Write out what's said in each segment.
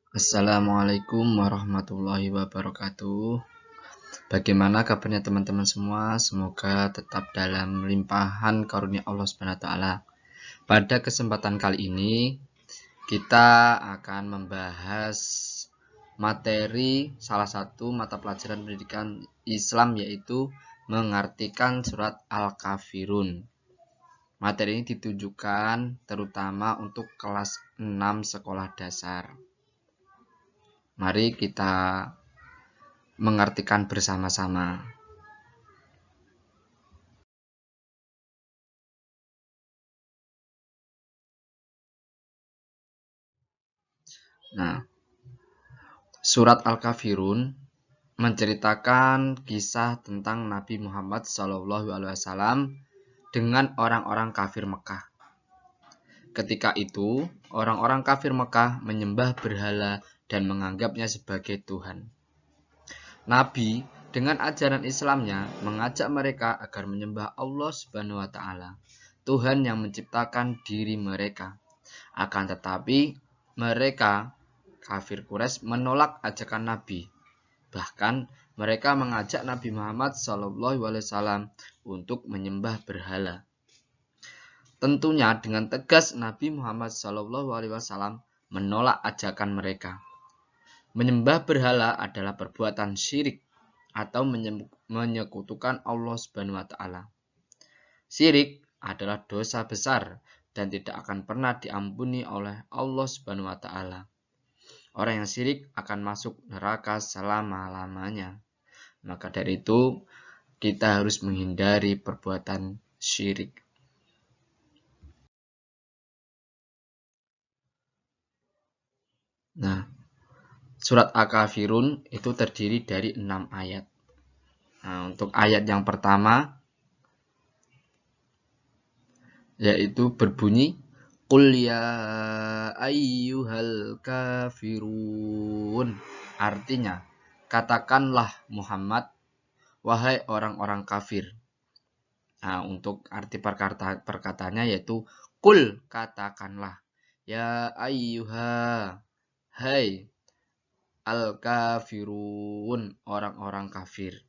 Assalamualaikum warahmatullahi wabarakatuh. Bagaimana kabarnya teman-teman semua? Semoga tetap dalam limpahan karunia Allah Subhanahu wa taala. Pada kesempatan kali ini kita akan membahas materi salah satu mata pelajaran pendidikan Islam, yaitu mengartikan surat Al-Kafirun. Materi ini ditujukan terutama untuk kelas 6 sekolah dasar. Mari kita mengartikan bersama-sama. Nah, surat Al-Kafirun menceritakan kisah tentang Nabi Muhammad SAW dengan orang-orang kafir Mekah. Ketika itu, orang-orang kafir Mekah menyembah berhala dan menganggapnya sebagai Tuhan. Nabi dengan ajaran Islamnya mengajak mereka agar menyembah Allah Subhanahu wa taala, Tuhan yang menciptakan diri mereka. Akan tetapi, mereka kafir Quraisy menolak ajakan Nabi. Bahkan mereka mengajak Nabi Muhammad SAW untuk menyembah berhala. Tentunya dengan tegas Nabi Muhammad SAW menolak ajakan mereka. Menyembah berhala adalah perbuatan syirik atau menyekutukan Allah Subhanahu wa taala. Syirik adalah dosa besar dan tidak akan pernah diampuni oleh Allah Subhanahu wa taala. Orang yang syirik akan masuk neraka selama-lamanya. Maka dari itu, kita harus menghindari perbuatan syirik. Nah, surat Al-Kafirun itu terdiri dari 6 ayat. Nah, untuk ayat yang pertama, yaitu berbunyi, Qul ya ayyuhal kafirun. Artinya, katakanlah Muhammad, wahai orang-orang kafir. Nah, untuk arti perkataannya yaitu Qul, katakanlah, ya ayyuha, hai al-kafirun, orang-orang kafir.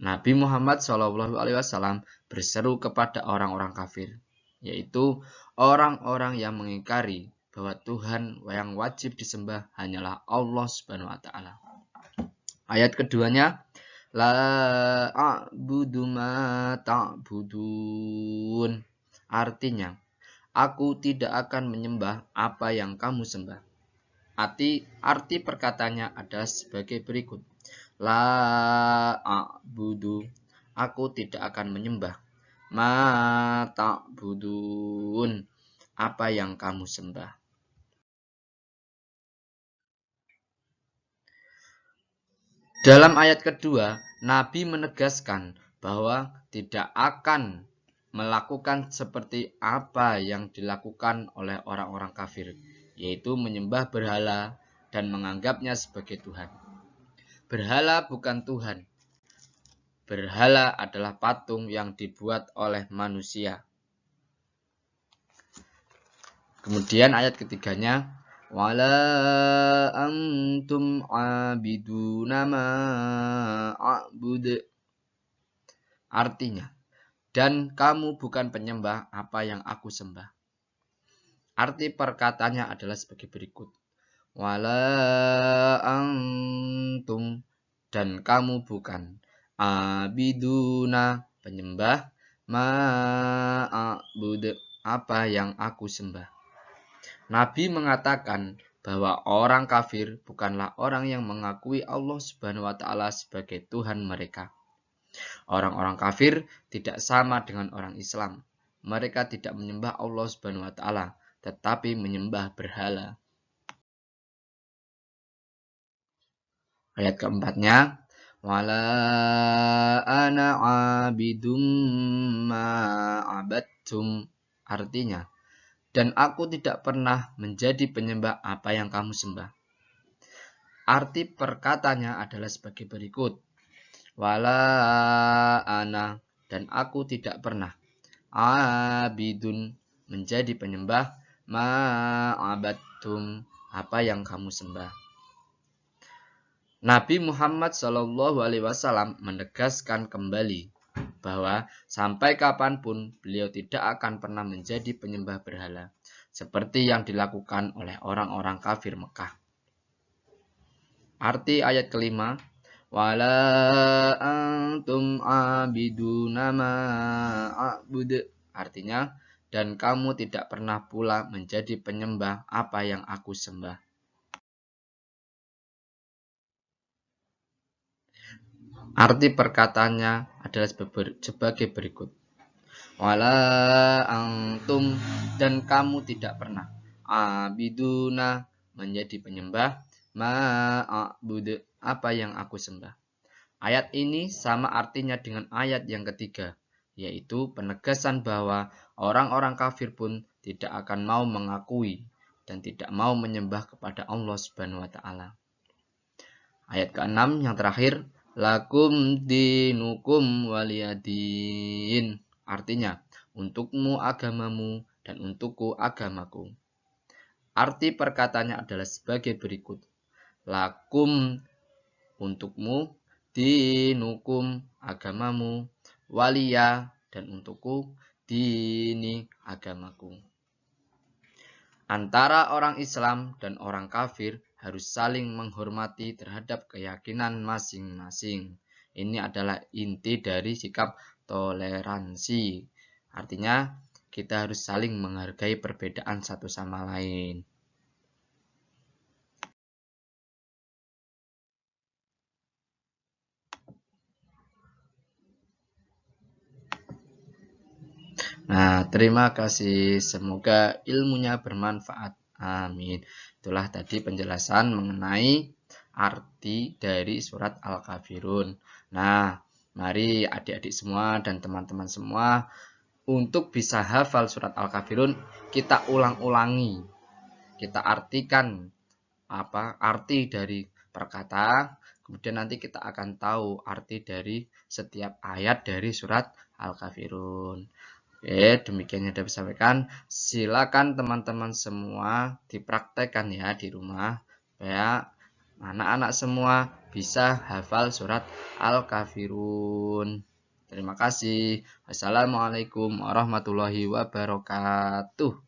Nabi Muhammad SAW berseru kepada orang-orang kafir, yaitu orang-orang yang mengingkari bahwa Tuhan yang wajib disembah hanyalah Allah Subhanahu wa taala. Ayat keduanya, la a'budu ma ta'budun. Artinya, aku tidak akan menyembah apa yang kamu sembah. Arti perkataannya adalah sebagai berikut. La a'budu, aku tidak akan menyembah. Ma ta'budun, apa yang kamu sembah. Dalam ayat kedua, Nabi menegaskan bahwa tidak akan melakukan seperti apa yang dilakukan oleh orang-orang kafir, yaitu menyembah berhala dan menganggapnya sebagai Tuhan. Berhala bukan Tuhan. Berhala adalah patung yang dibuat oleh manusia. Kemudian ayat ketiganya, wala antum abiduna ma a'bud. Artinya, dan kamu bukan penyembah apa yang aku sembah. Arti perkataannya adalah sebagai berikut. Wala antum, dan kamu bukan abiduna, penyembah, ma'abud, apa yang aku sembah. Nabi mengatakan bahwa orang kafir bukanlah orang yang mengakui Allah Subhanahu wa taala sebagai Tuhan mereka. Orang-orang kafir tidak sama dengan orang Islam. Mereka tidak menyembah Allah Subhanahu wa taala, tetapi menyembah berhala. Ayat keempatnya, wala ana abidum ma abattum. Artinya, dan aku tidak pernah menjadi penyembah apa yang kamu sembah. Arti perkataannya adalah sebagai berikut. Wala ana, dan aku tidak pernah abidun, menjadi penyembah, ma abattum, apa yang kamu sembah. Nabi Muhammad SAW menegaskan kembali bahwa sampai kapanpun beliau tidak akan pernah menjadi penyembah berhala, seperti yang dilakukan oleh orang-orang kafir Mekah. Arti ayat kelima, wala antum abiduna ma a'bud, artinya, dan kamu tidak pernah pula menjadi penyembah apa yang aku sembah. Arti perkataannya adalah sebagai berikut. Wala antum, dan kamu tidak pernah, abiduna, menjadi penyembah, ma'abud, apa yang aku sembah. Ayat ini sama artinya dengan ayat yang ketiga, yaitu penegasan bahwa orang-orang kafir pun tidak akan mau mengakui dan tidak mau menyembah kepada Allah Subhanahu wa taala. Ayat ke-6 yang terakhir, lakum dinukum waliyadin, artinya untukmu agamamu dan untukku agamaku. Arti perkataannya adalah sebagai berikut. Lakum, untukmu, dinukum, agamamu, waliya, dan untukku, dini, agamaku. Antara orang Islam dan orang kafir harus saling menghormati terhadap keyakinan masing-masing. Ini adalah inti dari sikap toleransi. Artinya, kita harus saling menghargai perbedaan satu sama lain. Nah, terima kasih. Semoga ilmunya bermanfaat. Amin. Itulah tadi penjelasan mengenai arti dari surat Al-Kafirun. Nah, mari adik-adik semua dan teman-teman semua, untuk bisa hafal surat Al-Kafirun, kita ulang-ulangi. Kita artikan arti dari perkata, kemudian nanti kita akan tahu arti dari setiap ayat dari surat Al-Kafirun. Oke, demikian yang dapat disampaikan. Silakan teman-teman semua dipraktekkan ya di rumah, supaya anak-anak semua bisa hafal surat Al-Kafirun. Terima kasih. Wassalamualaikum warahmatullahi wabarakatuh.